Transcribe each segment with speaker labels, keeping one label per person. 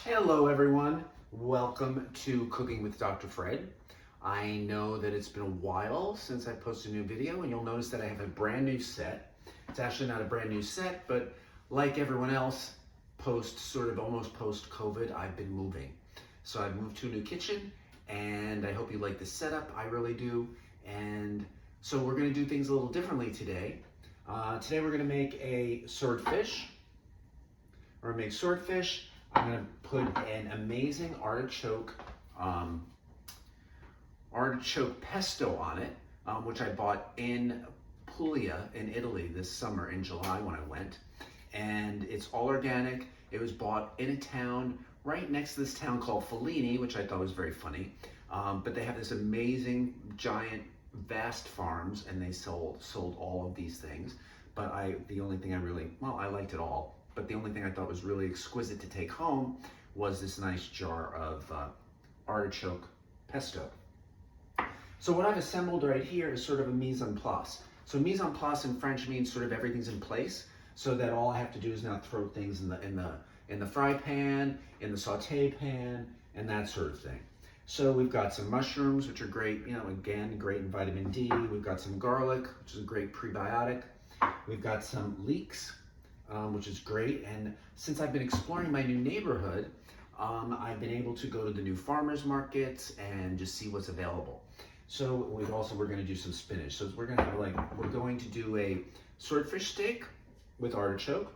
Speaker 1: Hello everyone, welcome to Cooking with Dr. Fred. I know that it's been a while since I posted a new video, and you'll notice that I have a brand new set. It's actually not a brand new set, but like everyone else, almost post-COVID, I've been moving. So I've moved to a new kitchen, and I hope you like the setup. I really do. And so we're gonna do things a little differently today. Today we're gonna make a swordfish. We're gonna make swordfish. I'm gonna put an amazing artichoke pesto on it, which I bought in Puglia in Italy this summer in July when I went. And it's all organic. It was bought in a town right next to this town called Fellini, which I thought was very funny. But they have this amazing, giant, vast farms, and they sold all of these things. But the only thing I liked it all. But the only thing I thought was really exquisite to take home was this nice jar of artichoke pesto. So what I've assembled right here is sort of a mise en place. So mise en place in French means sort of everything's in place, so that all I have to do is now throw things in the fry pan, in the saute pan, and that sort of thing. So we've got some mushrooms, which are great, again, great in vitamin D. We've got some garlic, which is a great prebiotic. We've got some leeks, which is great. And since I've been exploring my new neighborhood, I've been able to go to the new farmers markets and just see what's available. So we're going to do some spinach. So we're going to do a swordfish steak with artichoke,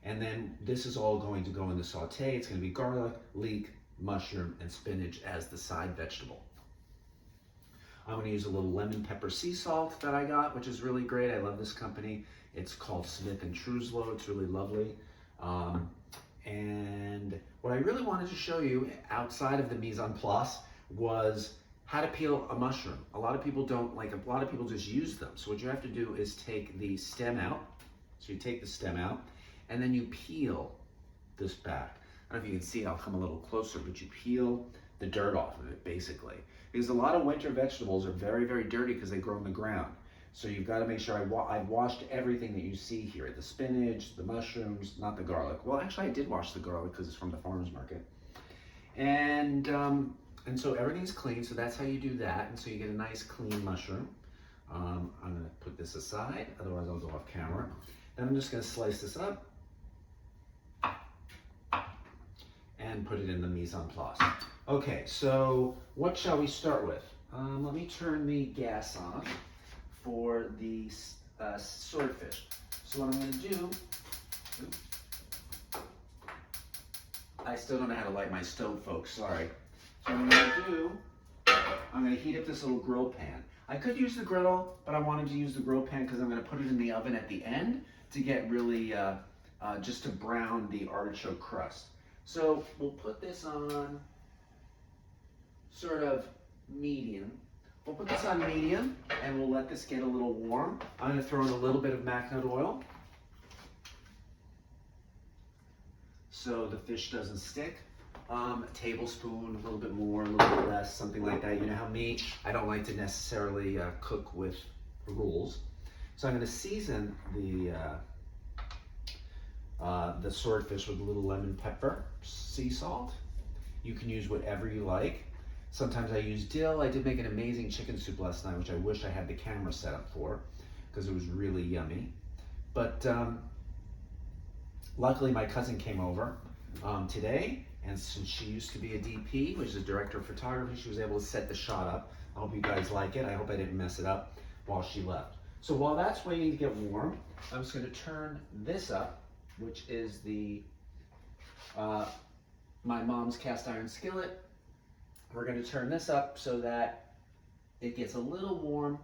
Speaker 1: and then this is all going to go in the saute. It's going to be garlic, leek, mushroom, and spinach as the side vegetable. I'm going to use a little lemon pepper sea salt that I got, which is really great. I love this company. It's called Smith & Truslow. It's really lovely. And what I really wanted to show you outside of the mise en place was how to peel a mushroom. A lot of people just use them. So what you have to do is take the stem out. So you take the stem out, and then you peel this back. I don't know if you can see it, I'll come a little closer, but you peel the dirt off of it, basically. Because a lot of winter vegetables are very, very dirty because they grow in the ground. So you've got to make sure I've washed everything that you see here. The spinach, the mushrooms, not the garlic. Well, actually I did wash the garlic because it's from the farmer's market. And so everything's clean, so that's how you do that. And so you get a nice clean mushroom. I'm gonna put this aside, otherwise I'll go off camera. Then I'm just gonna slice this up and put it in the mise en place. Okay, so what shall we start with? Let me turn the gas on for the swordfish. So what I'm going to do, I still don't know how to light my stove, folks, sorry. So what I'm going to do, I'm going to heat up this little grill pan. I could use the griddle, but I wanted to use the grill pan because I'm going to put it in the oven at the end to get really, just to brown the artichoke crust. So we'll put this on sort of medium. We'll put this on medium, and we'll let this get a little warm. I'm going to throw in a little bit of macnut oil so the fish doesn't stick. A tablespoon, a little bit more, a little bit less, something like that. You know how me, I don't like to necessarily cook with rules. So I'm going to season the swordfish with a little lemon pepper, sea salt. You can use whatever you like. Sometimes I use dill. I did make an amazing chicken soup last night, which I wish I had the camera set up for because it was really yummy. But luckily my cousin came over today, and since she used to be a DP, which is a director of photography, she was able to set the shot up. I hope you guys like it. I hope I didn't mess it up while she left. So while that's waiting to get warm, I'm just going to turn this up, which is my mom's cast iron skillet. We're going to turn this up so that it gets a little warm.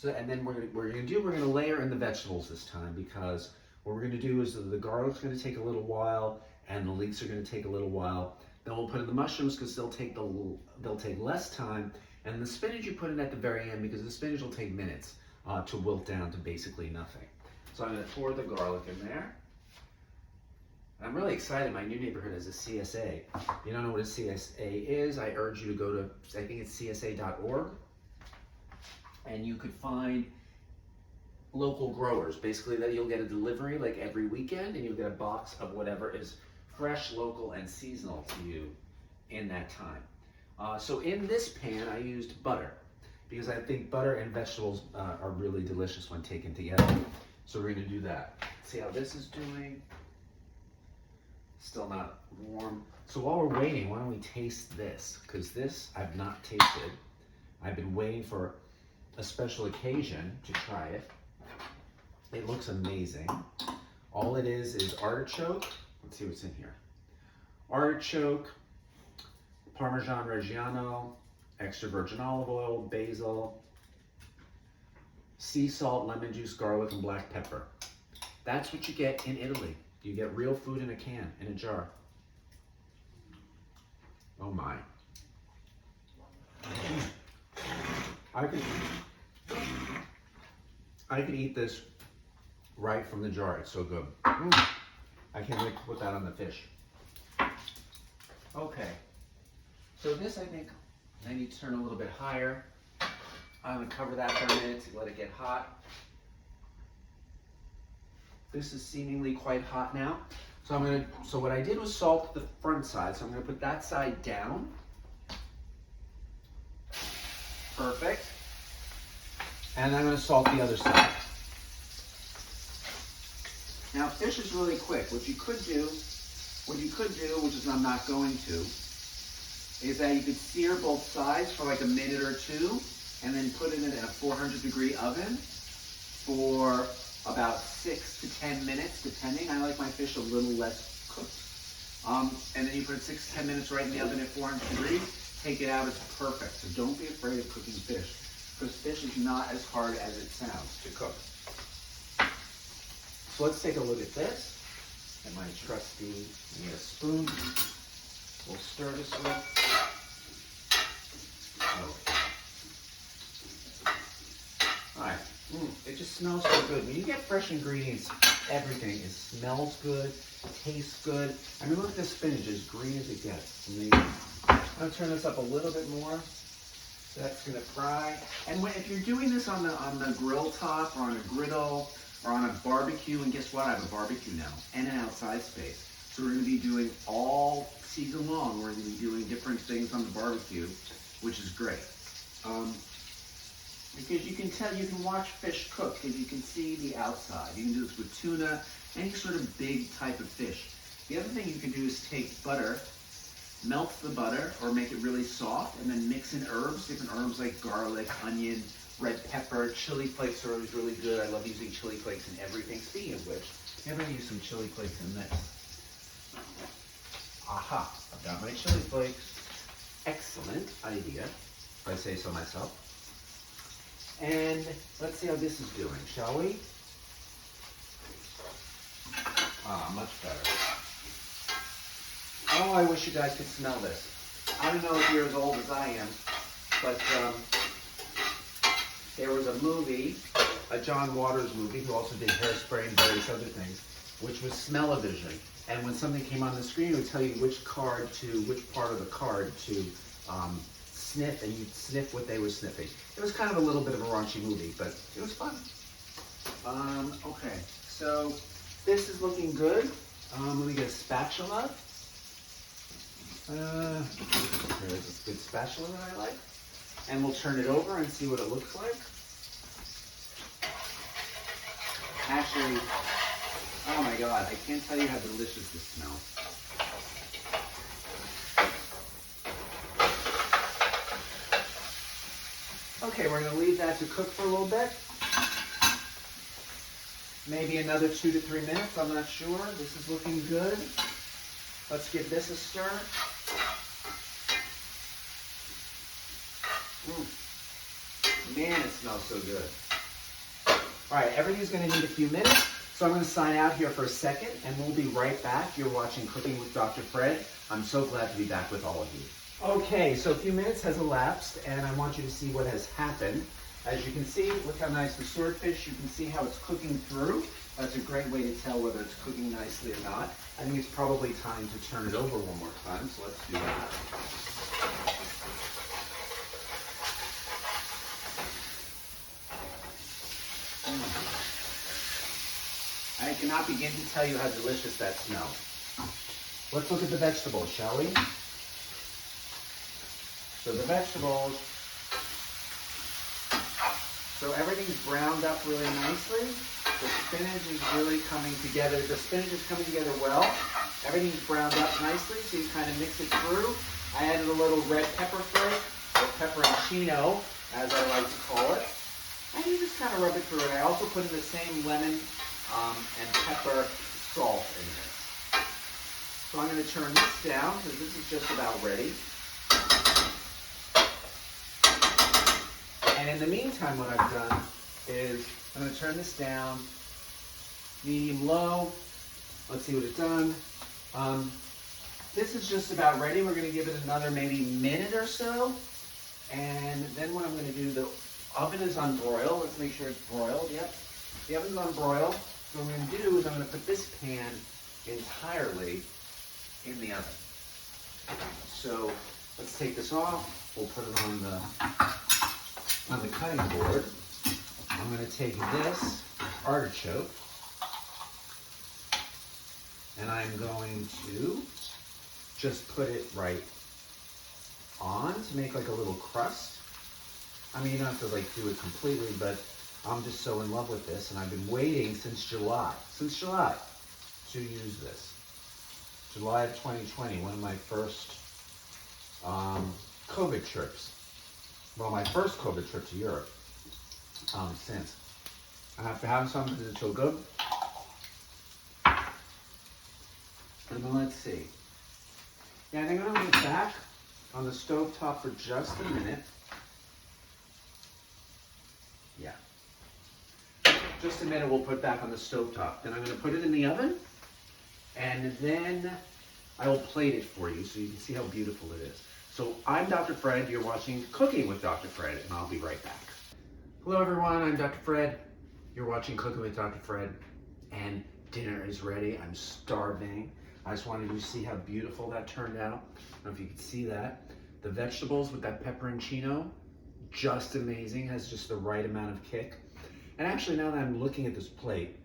Speaker 1: And then we're going to layer in the vegetables this time, because what we're going to do is the garlic's going to take a little while and the leeks are going to take a little while. Then we'll put in the mushrooms because they'll take less time, and the spinach you put in at the very end because the spinach will take minutes to wilt down to basically nothing. So I'm going to pour the garlic in there. I'm really excited. My new neighborhood has a CSA. If you don't know what a CSA is, I urge you to go to, I think it's csa.org, and you could find local growers. Basically, that you'll get a delivery like every weekend, and you'll get a box of whatever is fresh, local, and seasonal to you in that time. So in this pan, I used butter because I think butter and vegetables are really delicious when taken together. So we're gonna do that. See how this is doing? Still not warm. So while we're waiting, why don't we taste this? Because this I've not tasted. I've been waiting for a special occasion to try it. It looks amazing. All it is artichoke. Let's see what's in here. Artichoke, Parmesan Reggiano, extra virgin olive oil, basil, sea salt, lemon juice, garlic, and black pepper. That's what you get in Italy. You get real food in a can, in a jar. Oh my. I could eat this right from the jar. It's so good. I can't wait to put that on the fish. Okay. So this, I think, I need to turn a little bit higher. I'm gonna cover that for a minute to let it get hot. This is seemingly quite hot now. So what I did was salt the front side. So I'm gonna put that side down. Perfect. And I'm gonna salt the other side. Now fish is really quick. What you could do, which is I'm not going to, is that you could sear both sides for like a minute or two and then put it in a 400-degree oven for about 6 to 10 minutes, depending. I like my fish a little less cooked. And then you put it 6 to 10 minutes right in the oven at 400 degrees, take it out, it's perfect. So don't be afraid of cooking fish, because fish is not as hard as it sounds to cook. So let's take a look at this. And my trusty, I need a spoon. We'll stir this with. All right. It just smells so good. When you get fresh ingredients, everything smells good, tastes good. I mean, look at this spinach, as green as it gets. Amazing. I'm gonna turn this up a little bit more. So that's gonna fry. And if you're doing this on the grill top or on a griddle or on a barbecue, and guess what? I have a barbecue now and an outside space. So we're gonna be doing all season long. We're gonna be doing different things on the barbecue, which is great. Because you can tell, you can watch fish cook because you can see the outside. You can do this with tuna, any sort of big type of fish. The other thing you can do is take butter, melt the butter or make it really soft, and then mix in herbs, different herbs like garlic, onion, red pepper, chili flakes are always really good. I love using chili flakes in everything. Speaking of which, I'm going to use some chili flakes in this. Aha, I've got my chili flakes. Excellent idea, if I say so myself. And let's see how this is doing, shall we? Ah, much better. Oh, I wish you guys could smell this. I don't know if you're as old as I am, but there was a movie, a John Waters movie, who also did Hairspray and various other things, which was smell-o-vision. And when something came on the screen, it would tell you which part of the card to sniff, and you'd sniff what they were sniffing. It was kind of a little bit of a raunchy movie, but it was fun. Okay, so this is looking good. Let me get a spatula. There's this good spatula that I like. And we'll turn it over and see what it looks like. Actually, oh my God, I can't tell you how delicious this smells. Okay, we're going to leave that to cook for a little bit. Maybe another 2 to 3 minutes, I'm not sure. This is looking good. Let's give this a stir. Man, it smells so good. All right, everything's going to need a few minutes, so I'm going to sign out here for a second, and we'll be right back. You're watching Cooking with Dr. Fred. I'm so glad to be back with all of you. Okay, so a few minutes has elapsed, and I want you to see what has happened. As you can see, look how nice the swordfish, you can see how it's cooking through. That's a great way to tell whether it's cooking nicely or not. I think it's probably time to turn it over one more time, so let's do that. I cannot begin to tell you how delicious that smells. let's look at the vegetables, shall we? So the vegetables, so everything's browned up really nicely. The spinach is really coming together. The spinach is coming together well. Everything's browned up nicely, so you kind of mix it through. I added a little red pepper flake, or pepperoncino, as I like to call it. And you just kind of rub it through it. I also put in the same lemon and pepper salt in this. So I'm going to turn this down because this is just about ready. And in the meantime, what I've done is I'm going to turn this down, medium low. Let's see what it's done. This is just about ready. We're going to give it another maybe minute or so. And then what I'm going to do, the oven is on broil. Let's make sure it's broiled. Yep. The oven's on broil. So what I'm going to do is I'm going to put this pan entirely in the oven. So let's take this off. We'll put it on the cutting board. I'm going to take this artichoke and I'm going to just put it right on to make like a little crust. I mean, you don't have to like do it completely, but I'm just so in love with this, and I've been waiting since July to use this. July of 2020, one of my first COVID trips. Well, my first COVID trip to Europe since. I have to have some because it's so good. And then let's see. Yeah, I think I'm going to put it back on the stove top for just a minute. Yeah. Just a minute, we'll put it back on the stove top. Then I'm going to put it in the oven, and then I will plate it for you so you can see how beautiful it is. So I'm Dr. Fred, you're watching Cooking with Dr. Fred, and I'll be right back. Hello everyone, I'm Dr. Fred. You're watching Cooking with Dr. Fred, and dinner is ready. I'm starving. I just wanted you to see how beautiful that turned out. I don't know if you can see that. The vegetables with that pepperoncino, just amazing, has just the right amount of kick. And actually, now that I'm looking at this plate,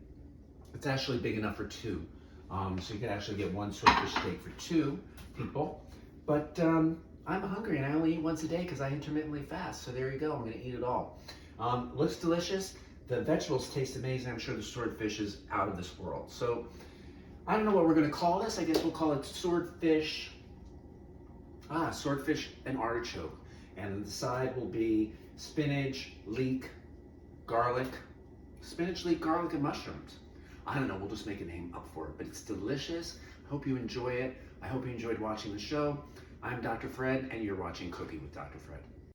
Speaker 1: it's actually big enough for two. So you can actually get one swordfish steak for two people. But I'm hungry and I only eat once a day because I intermittently fast. So there you go, I'm gonna eat it all. Looks delicious. The vegetables taste amazing. I'm sure the swordfish is out of this world. So I don't know what we're gonna call this. I guess we'll call it swordfish. Swordfish and artichoke. And the side will be spinach, leek, garlic, spinach, leek, garlic, and mushrooms. I don't know, we'll just make a name up for it, but it's delicious. I hope you enjoy it. I hope you enjoyed watching the show. I'm Dr. Fred, and you're watching Cooking with Dr. Fred.